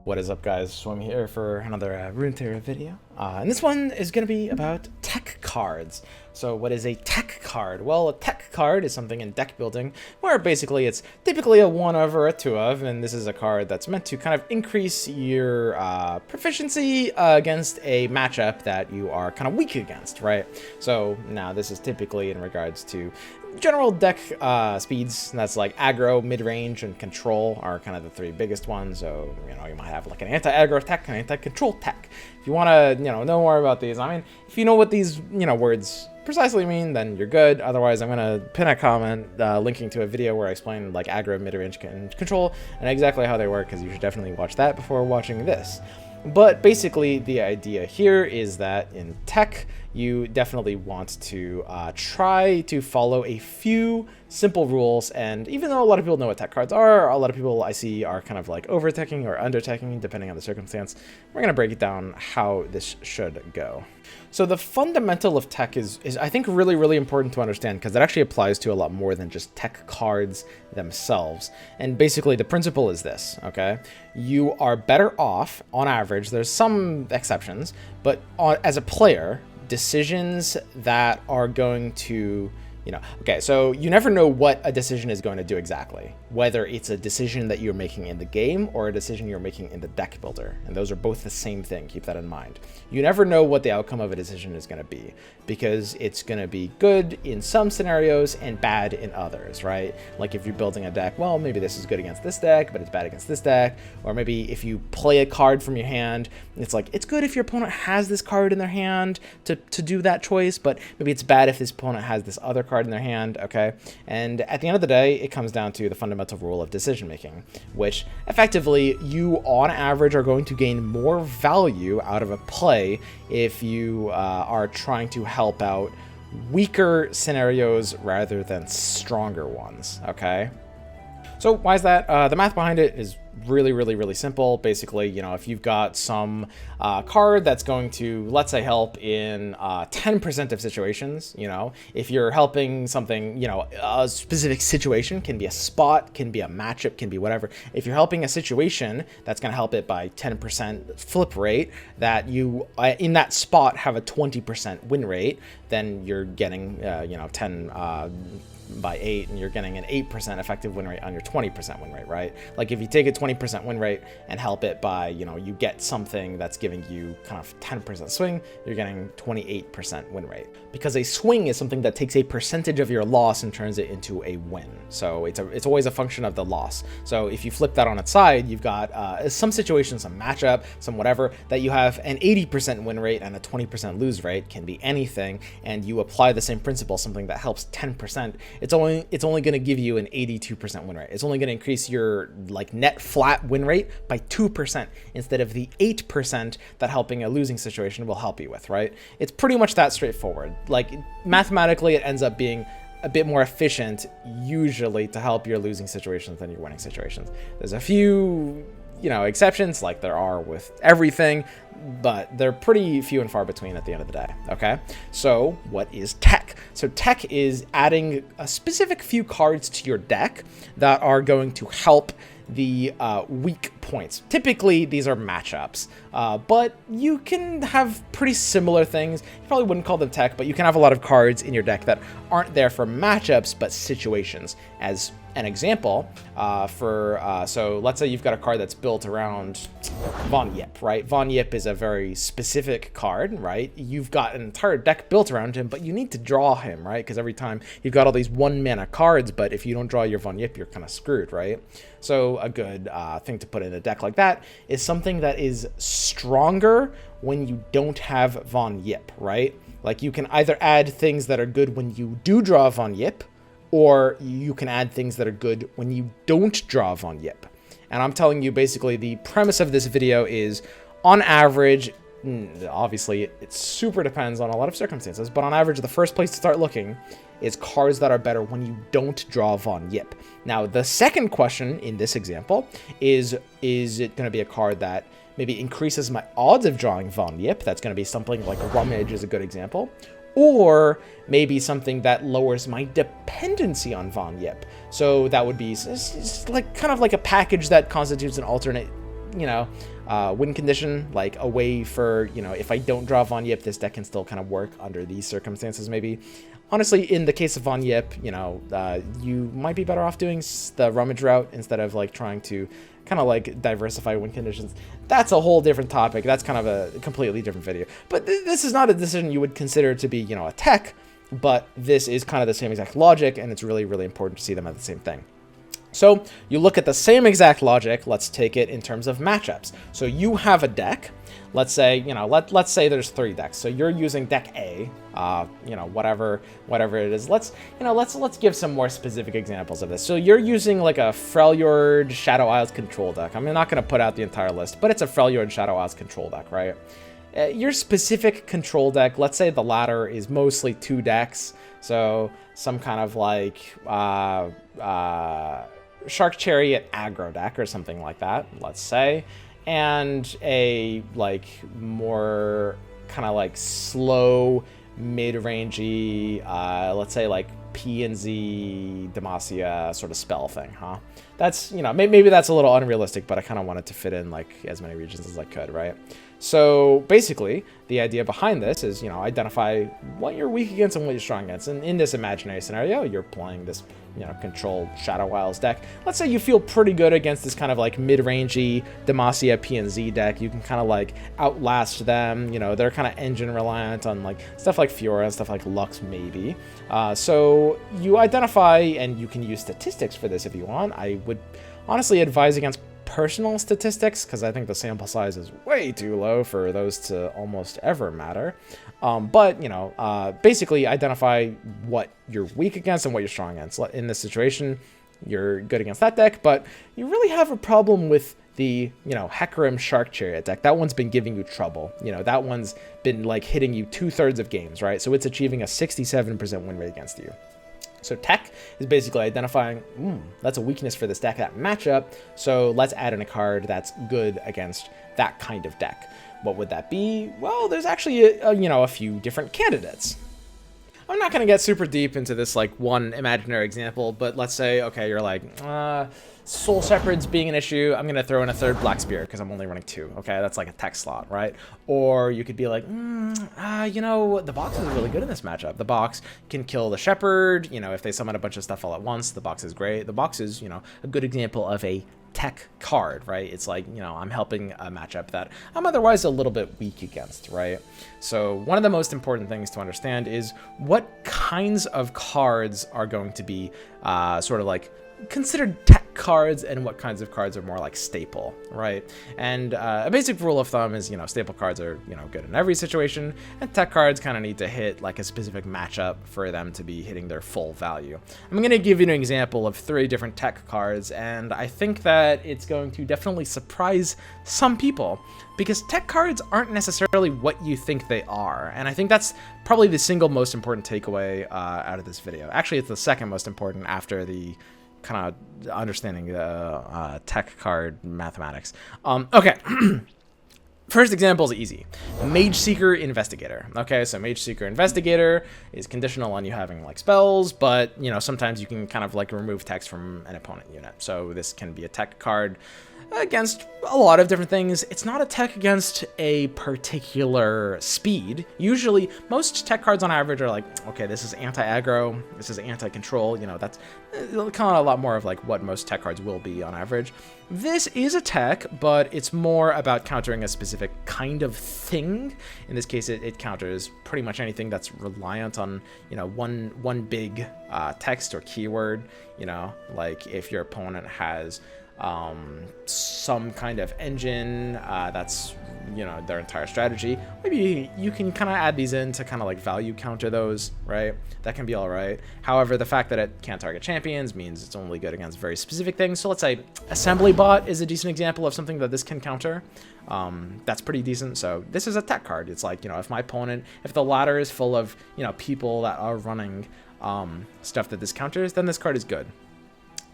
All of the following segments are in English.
What is up, guys? Swim here for another Runeterra video. And this one is going to be about tech cards. So what is a tech card? Well, a tech card is something in deck building where basically it's typically a 1 of or a 2 of, and this is a card that's meant to kind of increase your proficiency against a matchup that you are kind of weak against, right? So now this is typically in regards to general deck speeds. That's like aggro, midrange, and control are kind of the 3 biggest ones. So, you might have like an anti-aggro tech, an anti-control tech. If you want to, know more about these, I mean, if you know what these, words precisely mean, then you're good. Otherwise, I'm going to pin a comment linking to a video where I explain like aggro, midrange, and control and exactly how they work, because you should definitely watch that before watching this. But basically, the idea here is that in tech, you definitely want to try to follow a few simple rules. And even though a lot of people know what tech cards are, a lot of people I see are kind of like over-teching or under-teching, depending on the circumstance. We're going to break it down how this should go. So the fundamental of tech is I think really, really important to understand, because it actually applies to a lot more than just tech cards themselves. And basically the principle is this, okay? You are better off on average. There's some exceptions, but as a player, decisions that are going to, okay, so you never know what a decision is going to do exactly, whether it's a decision that you're making in the game or a decision you're making in the deck builder. And those are both the same thing. Keep that in mind. You never know what the outcome of a decision is going to be, because it's going to be good in some scenarios and bad in others, right? Like if you're building a deck, well, maybe this is good against this deck, but it's bad against this deck. Or maybe if you play a card from your hand, it's like, it's good if your opponent has this card in their hand to do that choice, but maybe it's bad if this opponent has this other card in their hand, okay? And at the end of the day, it comes down to the fundamental rule of decision making, which effectively you on average are going to gain more value out of a play if you are trying to help out weaker scenarios rather than stronger ones, okay? So why is that? The math behind it is really, really, really simple. Basically, if you've got some card that's going to, let's say, help in 10% of situations, if you're helping something, a specific situation, can be a spot, can be a matchup, can be whatever. If you're helping a situation that's going to help it by 10% flip rate, that you, in that spot, have a 20% win rate, then you're getting, 10 by 8, and you're getting an 8% effective win rate on your 20% win rate, right? Like if you take a 20% win rate and help it by, you get something that's giving you kind of 10% swing, you're getting 28% win rate. Because a swing is something that takes a percentage of your loss and turns it into a win. So it's always a function of the loss. So if you flip that on its side, you've got some situations, some matchup, some whatever, that you have an 80% win rate and a 20% lose rate, can be anything, and you apply the same principle, something that helps 10%, it's only going to give you an 82% win rate. It's only going to increase your net flat win rate by 2% instead of the 8% that helping a losing situation will help you with, right? It's pretty much that straightforward. Like mathematically, it ends up being a bit more efficient usually to help your losing situations than your winning situations. There's a few exceptions, like there are with everything, but they're pretty few and far between at the end of the day, okay? So what is tech? So tech is adding a specific few cards to your deck that are going to help the weak points. Typically, these are matchups, but you can have pretty similar things. You probably wouldn't call them tech, but you can have a lot of cards in your deck that aren't there for matchups, but situations. As an example, so let's say you've got a card that's built around Von Yip, right? Von Yip is a very specific card, right? You've got an entire deck built around him, but you need to draw him, right? Because every time you've got all these 1-mana cards, but if you don't draw your Von Yip, you're kind of screwed, right? So a good thing to put in a deck like that is something that is stronger when you don't have Von Yip, right? Like you can either add things that are good when you do draw Von Yip, or you can add things that are good when you don't draw Von Yip. And I'm telling you, basically, the premise of this video is, on average, obviously, it super depends on a lot of circumstances, but on average, the first place to start looking is cards that are better when you don't draw Von Yip. Now, the second question in this example is it going to be a card that maybe increases my odds of drawing Von Yip? That's going to be something like Rummage is a good example. Or maybe something that lowers my dependency on Von Yip. So that would be like kind of like a package that constitutes an alternate you know, win condition, like a way for, you know, if I don't draw Von Yip, this deck can still kind of work under these circumstances maybe. Honestly, in the case of Von Yip, you know, you might be better off doing the rummage route instead of like trying to kind of like diversify win conditions. That's a whole different topic. That's kind of a completely different video. But this is not a decision you would consider to be, you know, a tech, but this is kind of the same exact logic, and it's really, really important to see them as the same thing. So you look at the same exact logic. Let's take it in terms of matchups. So you have a deck. Let's say, you know, let's say there's 3 decks. So you're using deck A, you know, whatever it is. Let's give some more specific examples of this. So you're using like a Freljord Shadow Isles control deck. I'm not going to put out the entire list, but it's a Freljord Shadow Isles control deck, right? Your specific control deck, let's say the latter is mostly 2 decks. So some kind of like Shark Chariot aggro deck or something like that, let's say, and a like more kind of like slow mid-rangey, let's say like P and Z Demacia sort of spell thing, huh? That's, you know, maybe that's a little unrealistic, but I kind of wanted to fit in like as many regions as I could, right? So basically, the idea behind this is, you know, identify what you're weak against and what you're strong against. And in this imaginary scenario, you're playing this, you know, control Shadow Isles deck. Let's say you feel pretty good against this kind of like mid-rangey Demacia PNZ deck. You can kind of like outlast them. You know, they're kind of engine reliant on like stuff like Fiora and stuff like Lux maybe. So you identify, and you can use statistics for this if you want. I would honestly advise against personal statistics, because I think the sample size is way too low for those to almost ever matter. But, you know, basically identify what you're weak against and what you're strong against. In this situation, you're good against that deck, but you really have a problem with the, you know, Hecarim Shark Chariot deck. That one's been giving you trouble. You know, that one's been like hitting you 2/3 of games, right? So it's achieving a 67% win rate against you. So tech is basically identifying, that's a weakness for this deck, that matchup, so let's add in a card that's good against that kind of deck. What would that be? Well, there's actually, you know, a few different candidates. I'm not going to get super deep into this like one imaginary example, but let's say, okay, you're like, Soul Shepherd's being an issue, I'm going to throw in a 3rd Black Spear because I'm only running 2. Okay, that's like a tech slot, right? Or you could be like, you know, the box is really good in this matchup. The box can kill the Shepherd, you know, if they summon a bunch of stuff all at once, the box is great. The box is, you know, a good example of a tech card, right? It's like, you know, I'm helping a matchup that I'm otherwise a little bit weak against, right? So one of the most important things to understand is what kinds of cards are going to be sort of like considered tech cards and what kinds of cards are more like staple, right? And a basic rule of thumb is, you know, staple cards are, you know, good in every situation, and tech cards kind of need to hit like a specific matchup for them to be hitting their full value. I'm going to give you an example of 3 different tech cards, and I think that it's going to definitely surprise some people, because tech cards aren't necessarily what you think they are, and I think that's probably the single most important takeaway out of this video. Actually, it's the second most important after the kind of understanding the tech card mathematics. Okay. First example is easy. Mage Seeker Investigator. Okay, so Mage Seeker Investigator is conditional on you having like spells, but, you know, sometimes you can kind of like remove text from an opponent unit. So this can be a tech card against a lot of different things. It's not a tech against a particular speed. Usually, most tech cards on average are like, okay, this is anti-aggro, this is anti-control, you know, that's kind of a lot more of like what most tech cards will be on average. This is a tech, but it's more about countering a specific kind of thing. In this case, it counters pretty much anything that's reliant on, you know, one big text or keyword, you know, like if your opponent has some kind of engine that's, you know, their entire strategy, maybe you can kind of add these in to kind of like value counter those, right? That can be all right. However, the fact that it can't target champions means it's only good against very specific things. So let's say Assembly Bot is a decent example of something that this can counter. That's pretty decent. So this is a tech card. It's like, you know, if my opponent, if the ladder is full of, you know, people that are running stuff that this counters, then this card is good.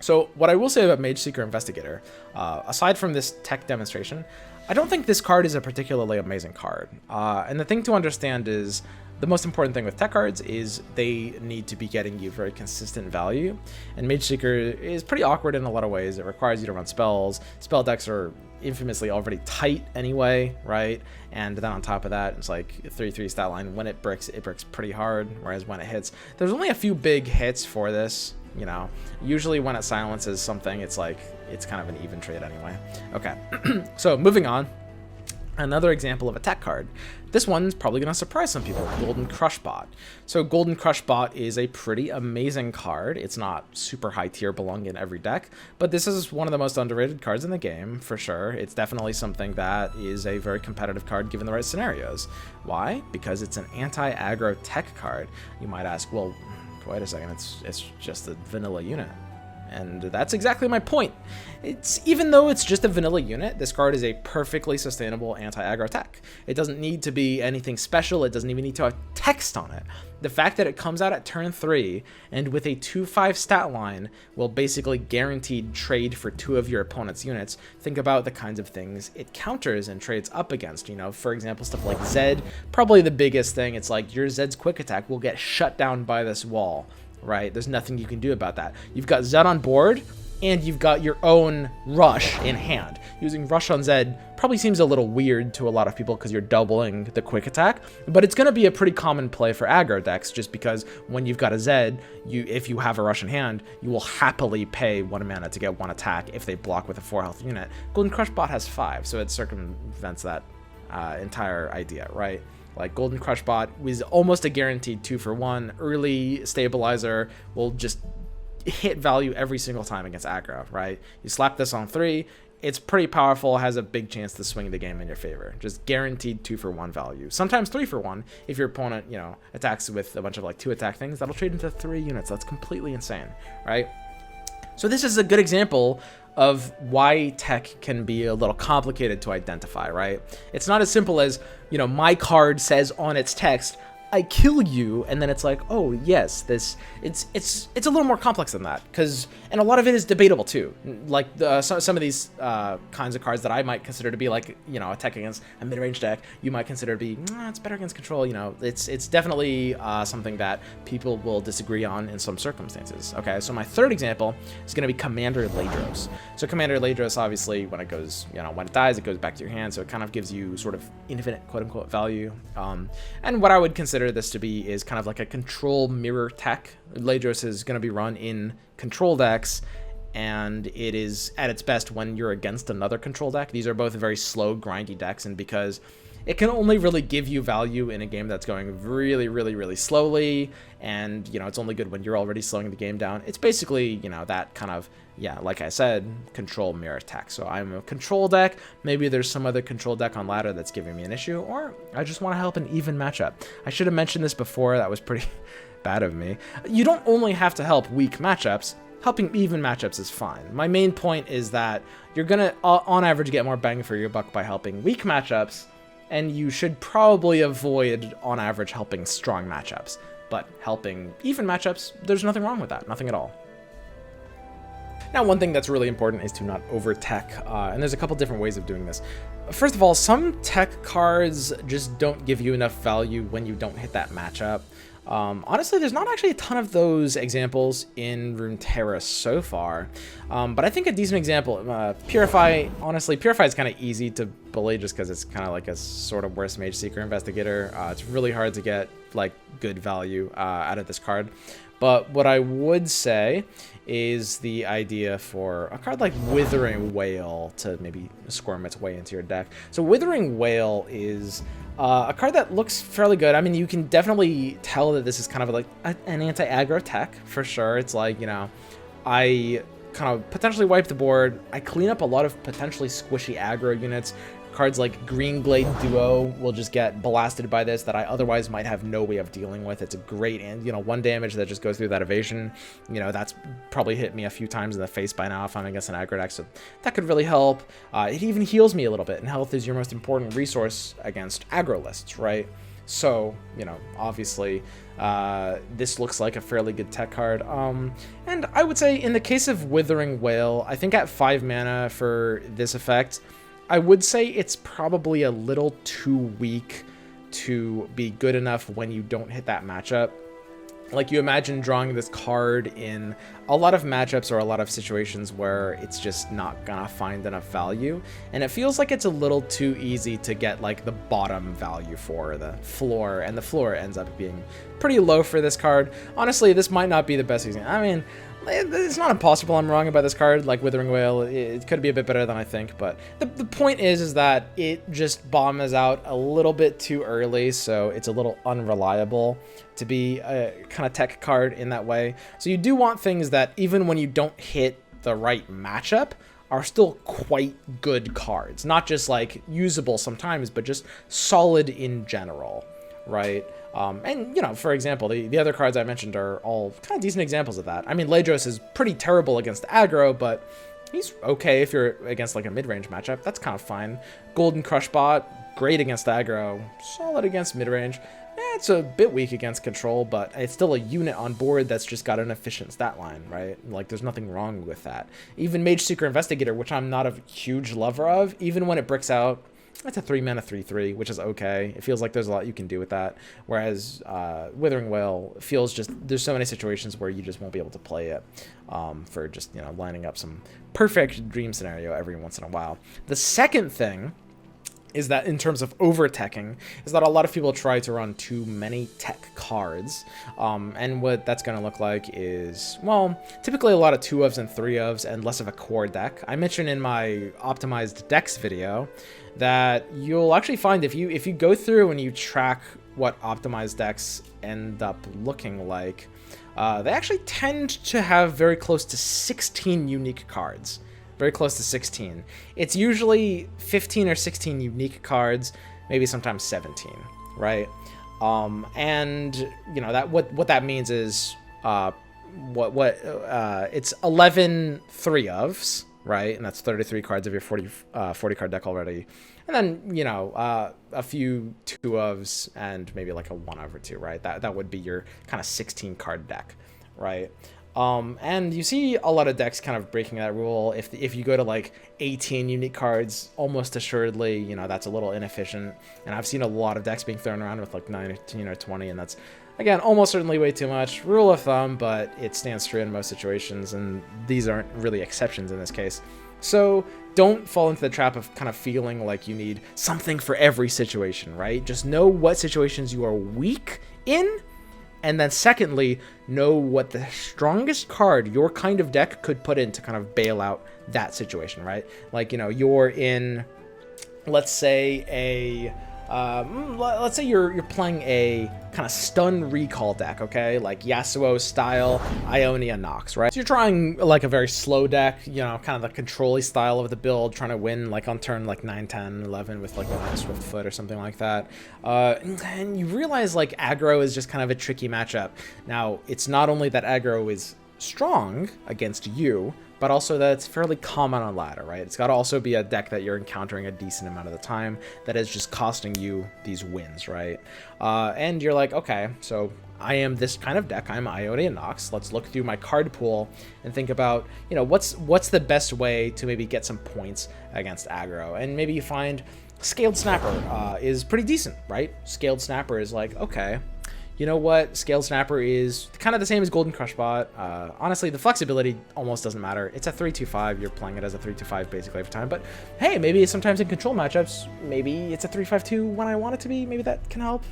So what I will say about Mage Seeker Investigator, aside from this tech demonstration, I don't think this card is a particularly amazing card. And the thing to understand is the most important thing with tech cards is they need to be getting you very consistent value. And Mage Seeker is pretty awkward in a lot of ways. It requires you to run spells. Spell decks are infamously already tight anyway, right? And then on top of that, it's like 3/3 stat line. When it bricks pretty hard, whereas when it hits, there's only a few big hits for this, you know. Usually when it silences something, it's like, it's kind of an even trade anyway. Okay, so moving on. Another example of a tech card. This one's probably going to surprise some people, Golden Crushbot. So Golden Crushbot is a pretty amazing card. It's not super high tier, belong in every deck, but this is one of the most underrated cards in the game, for sure. It's definitely something that is a very competitive card given the right scenarios. Why? Because it's an anti-aggro tech card. You might ask, well, wait a second, it's just a vanilla unit. And that's exactly my point. Even though it's just a vanilla unit, this card is a perfectly sustainable anti-aggro tech. It doesn't need to be anything special. It doesn't even need to have text on it. The fact that it comes out at turn 3 and with a 2/5 stat line will basically guaranteed trade for 2 of your opponent's units. Think about the kinds of things it counters and trades up against. You know, for example, stuff like Zed, probably the biggest thing. It's like your Zed's quick attack will get shut down by this wall. Right? There's nothing you can do about that. You've got Zed on board, and you've got your own Rush in hand. Using Rush on Zed probably seems a little weird to a lot of people because you're doubling the quick attack, but it's going to be a pretty common play for aggro decks just because when you've got a Zed, if you have a Rush in hand, you will happily pay 1 mana to get 1 attack if they block with a 4 health unit. Golden Crushbot has 5, so it circumvents that entire idea, right? Like Golden Crushbot was almost a guaranteed 2-for-1. Early stabilizer will just hit value every single time against aggro, right? You slap this on 3, it's pretty powerful, has a big chance to swing the game in your favor. Just guaranteed 2-for-1 value. Sometimes 3-for-1 if your opponent, you know, attacks with a bunch of like 2 attack things, that'll trade into 3 units. That's completely insane, right? So this is a good example of why tech can be a little complicated to identify, right? It's not as simple as, you know, my card says on its text, I kill you, and then it's like, oh yes, it's a little more complex than that, and a lot of it is debatable too. Like some of these kinds of cards that I might consider to be like, you know, a tech against a mid-range deck, you might consider to be, it's better against control. You know, it's definitely something that people will disagree on in some circumstances. Okay, so my third example is going to be Commander Ladros. So Commander Ladros, obviously, when it goes, you know, when it dies, it goes back to your hand, so it kind of gives you sort of infinite quote-unquote value. And what I would consider this to be is kind of like a control mirror tech. Ladros is going to be run in control decks, and it is at its best when you're against another control deck. These are both very slow, grindy decks, and because it can only really give you value in a game that's going really, really, really slowly, and, you know, it's only good when you're already slowing the game down. It's basically, you know, that kind of, yeah, like I said, control mirror tech. So I'm a control deck. Maybe there's some other control deck on ladder that's giving me an issue, or I just want to help an even matchup. I should have mentioned this before. That was pretty bad of me. You don't only have to help weak matchups. Helping even matchups is fine. My main point is that you're going to, on average, get more bang for your buck by helping weak matchups, and you should probably avoid, on average, helping strong matchups. But helping even matchups, there's nothing wrong with that. Nothing at all. Now, one thing that's really important is to not over-tech, and there's a couple different ways of doing this. First of all, some tech cards just don't give you enough value when you don't hit that matchup. Honestly, there's not actually a ton of those examples in Runeterra so far, but I think a decent example, Purify, honestly, Purify is kind of easy to bully just because it's kind of like a sort of worse Mage Seeker Investigator. It's really hard to get, like, good value out of this card. But what I would say is the idea for a card like Withering Whale to maybe squirm its way into your deck. So Withering Whale is a card that looks fairly good. I mean, you can definitely tell that this is kind of like an anti-aggro tech, for sure. It's like, you know, I kind of potentially wipe the board. I clean up a lot of potentially squishy aggro units. Cards like Green Glade Duo will just get blasted by this that I otherwise might have no way of dealing with. It's a great, and you know, 1 damage that just goes through that evasion. You know, that's probably hit me a few times in the face by now if I'm against an aggro deck, so that could really help. It even heals me a little bit, and health is your most important resource against aggro lists, right? So, you know, obviously, this looks like a fairly good tech card. And I would say in the case of Withering Whale, I think at 5 mana for this effect, I would say it's probably a little too weak to be good enough when you don't hit that matchup. Like, you imagine drawing this card in a lot of matchups or a lot of situations where it's just not gonna find enough value, and it feels like it's a little too easy to get like the bottom value for the floor, and the floor ends up being pretty low for this card. Honestly, this might not be the best example. I mean, it's not impossible I'm wrong about this card, like Withering Whale. It could be a bit better than I think, but the point is that it just bombs out a little bit too early, so it's a little unreliable to be a kind of tech card in that way. So you do want things that, even when you don't hit the right matchup, are still quite good cards. Not just like usable sometimes, but just solid in general, right? And, you know, for example, the other cards I mentioned are all kind of decent examples of that. I mean, Ledros is pretty terrible against aggro, but he's okay if you're against like a mid-range matchup. That's kind of fine. Golden Crush Bot, great against aggro, solid against mid-range. It's a bit weak against control, but it's still a unit on board that's just got an efficient stat line, right? Like, there's nothing wrong with that. Even Mage Seeker Investigator, which I'm not a huge lover of, even when it bricks out, it's a 3-mana 3/3, which is okay. It feels like there's a lot you can do with that. Whereas Withering Whale feels just, there's so many situations where you just won't be able to play it for just, you know, lining up some perfect dream scenario every once in a while. The second thing is that, in terms of over-teching, is that a lot of people try to run too many tech cards. And what that's going to look like is, well, typically a lot of 2-ofs and 3-ofs and less of a core deck. I mentioned in my optimized decks video that you'll actually find if you go through and you track what optimized decks end up looking like, they actually tend to have very close to 16 unique cards. Very close to 16. It's usually 15 or 16 unique cards, maybe sometimes 17, right? And you know that what that means is it's 11 3-ofs, right? And that's 33 cards of your 40 card deck already. And then, you know, a few 2-ofs and maybe like a 1-of or 2, right? That would be your kind of 16 card deck, right? And you see a lot of decks kind of breaking that rule. If you go to like 18 unique cards, almost assuredly, you know, that's a little inefficient. And I've seen a lot of decks being thrown around with like 19 or 20, and that's, again, almost certainly way too much. Rule of thumb, but it stands true in most situations, and these aren't really exceptions in this case. So don't fall into the trap of kind of feeling like you need something for every situation, right? Just know what situations you are weak in. And then secondly, know what the strongest card your kind of deck could put in to kind of bail out that situation, right? Like, you know, you're in, let's say you're playing a kind of stun recall deck, okay? Like Yasuo style Ionia Nox, right? So you're trying like a very slow deck, you know, kind of the control-y style of the build, trying to win like on turn like 9, 10, 11 with like a Swift Foot or something like that. And you realize like aggro is just kind of a tricky matchup. Now, it's not only that aggro is strong against you, but also that it's fairly common on ladder, right? It's got to also be a deck that you're encountering a decent amount of the time that is just costing you these wins, right? And you're like, okay, so I am this kind of deck. I'm Ionia Nox. Let's look through my card pool and think about, you know, what's the best way to maybe get some points against aggro. And maybe you find Scaled Snapper is pretty decent, right? Scaled Snapper is like, okay, you know what? Scaled Snapper is kind of the same as Golden Crush Bot. Honestly, the flexibility almost doesn't matter. It's a 3/2/5. You're playing it as a 3/2/5 basically every time. But hey, maybe sometimes in control matchups, maybe it's a 3/5/2 when I want it to be. Maybe that can help.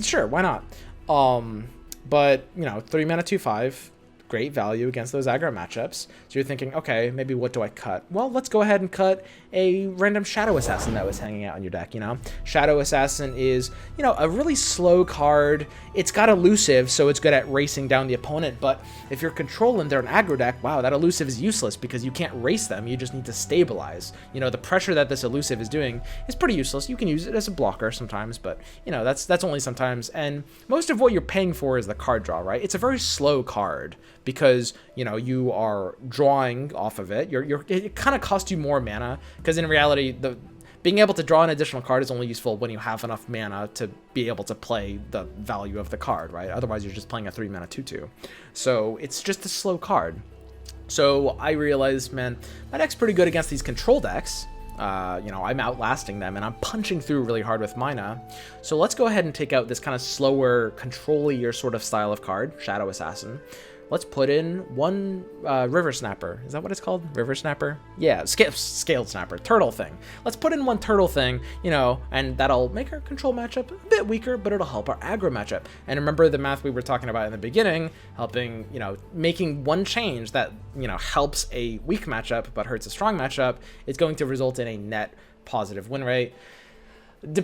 Sure, why not? But, you know, 3-mana 2/5. Great value against those aggro matchups. So you're thinking, okay, maybe what do I cut? Well, let's go ahead and cut a random Shadow Assassin that was hanging out on your deck, you know? Shadow Assassin is, you know, a really slow card. It's got elusive, so it's good at racing down the opponent, but if you're controlling their aggro deck, wow, that elusive is useless because you can't race them. You just need to stabilize. You know, the pressure that this elusive is doing is pretty useless. You can use it as a blocker sometimes, but, you know, that's only sometimes. And most of what you're paying for is the card draw, right? It's a very slow card because, you know, you are drawing off of it. It kind of costs you more mana, because in reality, being able to draw an additional card is only useful when you have enough mana to be able to play the value of the card, right? Otherwise, you're just playing a 3-mana 2/2. So it's just a slow card. So I realized, man, my deck's pretty good against these control decks, You know, I'm outlasting them and I'm punching through really hard with mana. So let's go ahead and take out this kind of slower, control-y sort of style of card, Shadow Assassin. Let's put in one River Snapper. Is that what it's called? River Snapper? Yeah, Scaled Snapper, turtle thing. Let's put in one turtle thing, you know, and that'll make our control matchup a bit weaker, but it'll help our aggro matchup. And remember the math we were talking about in the beginning, helping, you know, making one change that, you know, helps a weak matchup but hurts a strong matchup is going to result in a net positive win rate.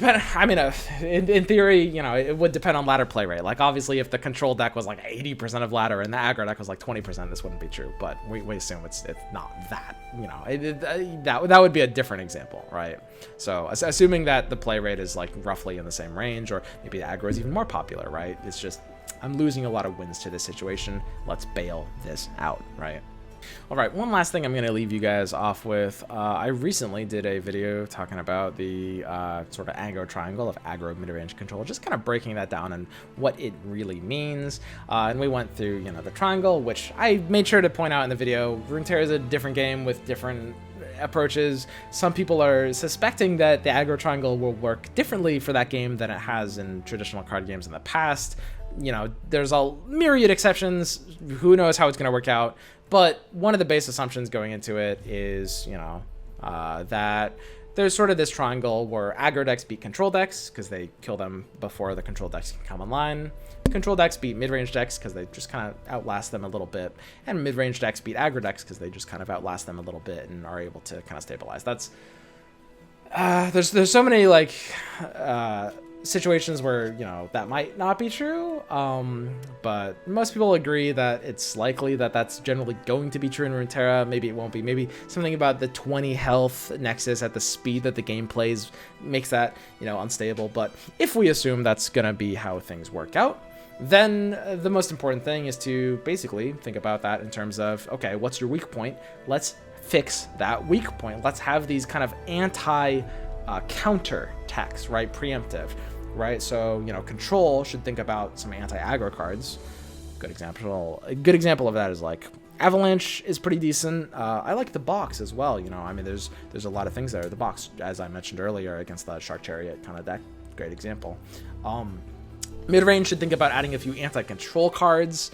I mean, in theory, you know, it would depend on ladder play rate. Like, obviously, if the control deck was like 80% of ladder and the aggro deck was like 20%, this wouldn't be true. But we assume it's not that, you know, that would be a different example, right? So assuming that the play rate is like roughly in the same range, or maybe the aggro is even more popular, right? It's just, I'm losing a lot of wins to this situation. Let's bail this out, right? All right, one last thing I'm going to leave you guys off with. I recently did a video talking about the sort of aggro triangle of aggro midrange control, just kind of breaking that down and what it really means. And we went through, you know, the triangle, which I made sure to point out in the video. Runeterra is a different game with different approaches. Some people are suspecting that the aggro triangle will work differently for that game than it has in traditional card games in the past. You know, there's a myriad exceptions. Who knows how it's going to work out? But one of the base assumptions going into it is, you know, that there's sort of this triangle where aggro decks beat control decks because they kill them before the control decks can come online. Control decks beat mid-range decks because they just kind of outlast them a little bit. And mid-range decks beat aggro decks because they just kind of outlast them a little bit and are able to kind of stabilize. That's there's so many like situations where, you know, that might not be true, but most people agree that it's likely that that's generally going to be true in Runeterra. Maybe it won't be. Maybe something about the 20 health nexus at the speed that the game plays makes that, you know, unstable. But if we assume that's gonna be how things work out, then the most important thing is to basically think about that in terms of, okay, what's your weak point? Let's fix that weak point. Let's have these kind of counter attacks, right? Preemptive, right? So, you know, control should think about some anti-aggro cards. A good example of that is like Avalanche is pretty decent. I like the box as well. You know, I mean, there's a lot of things there. The box, as I mentioned earlier, against the Shark Chariot kind of deck, great example. Mid-range should think about adding a few anti-control cards.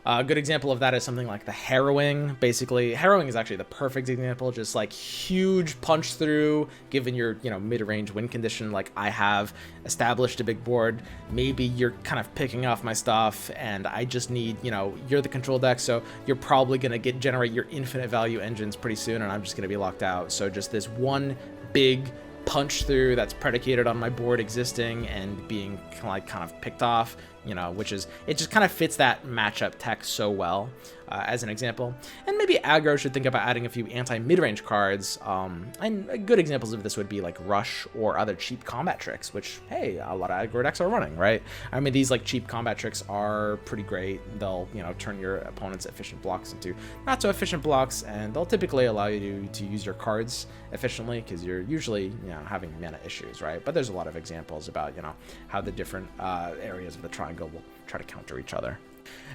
A good example of that is something like the Harrowing. Basically, Harrowing is actually the perfect example, just like huge punch through, given your, you know, mid-range win condition. Like I have established a big board, maybe you're kind of picking off my stuff, and I just need, you know, you're the control deck, so you're probably gonna generate your infinite value engines pretty soon, and I'm just gonna be locked out. So just this one big punch through that's predicated on my board existing and being kind of picked off, you know, which is, it just kind of fits that matchup tech so well, as an example. And maybe aggro should think about adding a few anti-mid-range cards, and good examples of this would be like Rush or other cheap combat tricks, which, hey, a lot of aggro decks are running, right? I mean, these like cheap combat tricks are pretty great. They'll, you know, turn your opponent's efficient blocks into not so efficient blocks, and they'll typically allow you to use your cards efficiently because you're usually, you know, having mana issues, right? But there's a lot of examples about, you know, how the different areas of the triangle will try to counter each other.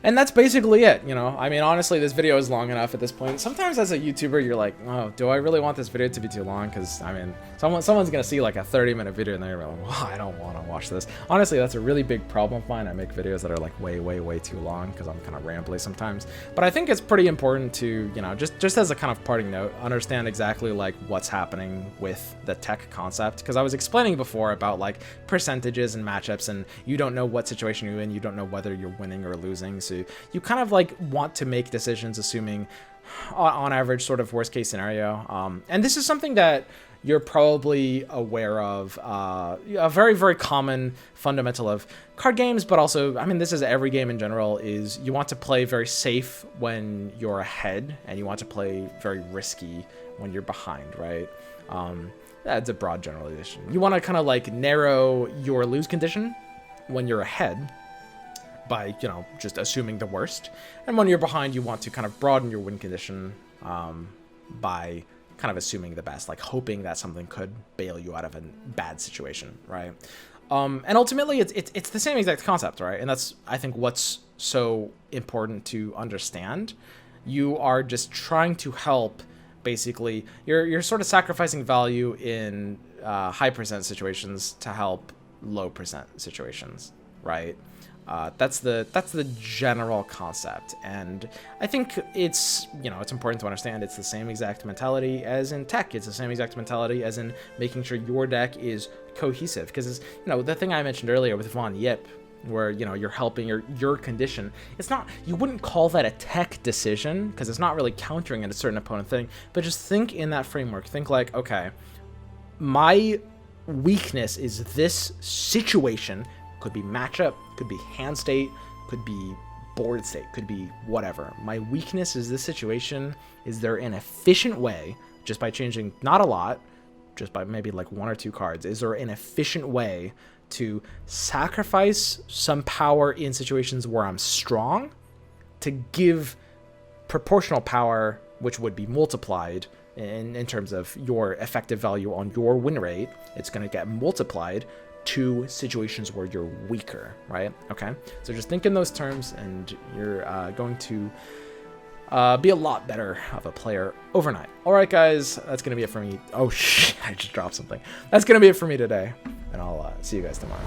And that's basically it, you know. I mean, honestly, this video is long enough at this point. Sometimes as a YouTuber, you're like, oh, do I really want this video to be too long? Because, I mean, someone's going to see like a 30-minute video and they're like, well, I don't want to watch this. Honestly, that's a really big problem of mine. I make videos that are like way too long because I'm kind of rambly sometimes. But I think it's pretty important to, you know, just as a kind of parting note, understand exactly like what's happening with the tech concept. Because I was explaining before about like percentages and matchups, and you don't know what situation you're in. You don't know whether you're winning or losing. So you kind of like want to make decisions assuming on average sort of worst case scenario. And this is something that you're probably aware of, a very common fundamental of card games, but also, I mean, this is every game in general, is you want to play very safe when you're ahead, and you want to play very risky when you're behind, right? That's a broad generalization. You want to kind of like narrow your lose condition when you're ahead by, you know, just assuming the worst. And when you're behind, you want to kind of broaden your win condition by kind of assuming the best, like hoping that something could bail you out of a bad situation, right? And ultimately, it's the same exact concept, right? And that's, I think, what's so important to understand. You are just trying to help basically you're sort of sacrificing value in high percent situations to help low percent situations, right? That's the general concept, and I think it's important to understand it's the same exact mentality as in tech. It's the same exact mentality as in making sure your deck is cohesive, because the thing I mentioned earlier with Von Yip, where you're helping your condition. It's not, you wouldn't call that a tech decision because it's not really countering a certain opponent thing, but just think in that framework. Think like, okay, my weakness is this situation. Could be matchup, could be hand state, could be board state, could be whatever. My weakness is this situation. Is there an efficient way, just by changing not a lot, just by maybe like 1 or 2 cards, is there an efficient way to sacrifice some power in situations where I'm strong to give proportional power, which would be multiplied in terms of your effective value on your win rate? It's going to get multiplied to situations where you're weaker, right? Okay, so just think in those terms, and you're going to be a lot better of a player overnight. All right, guys, that's going to be it for me. Oh, shit, I just dropped something. That's going to be it for me today, and I'll see you guys tomorrow.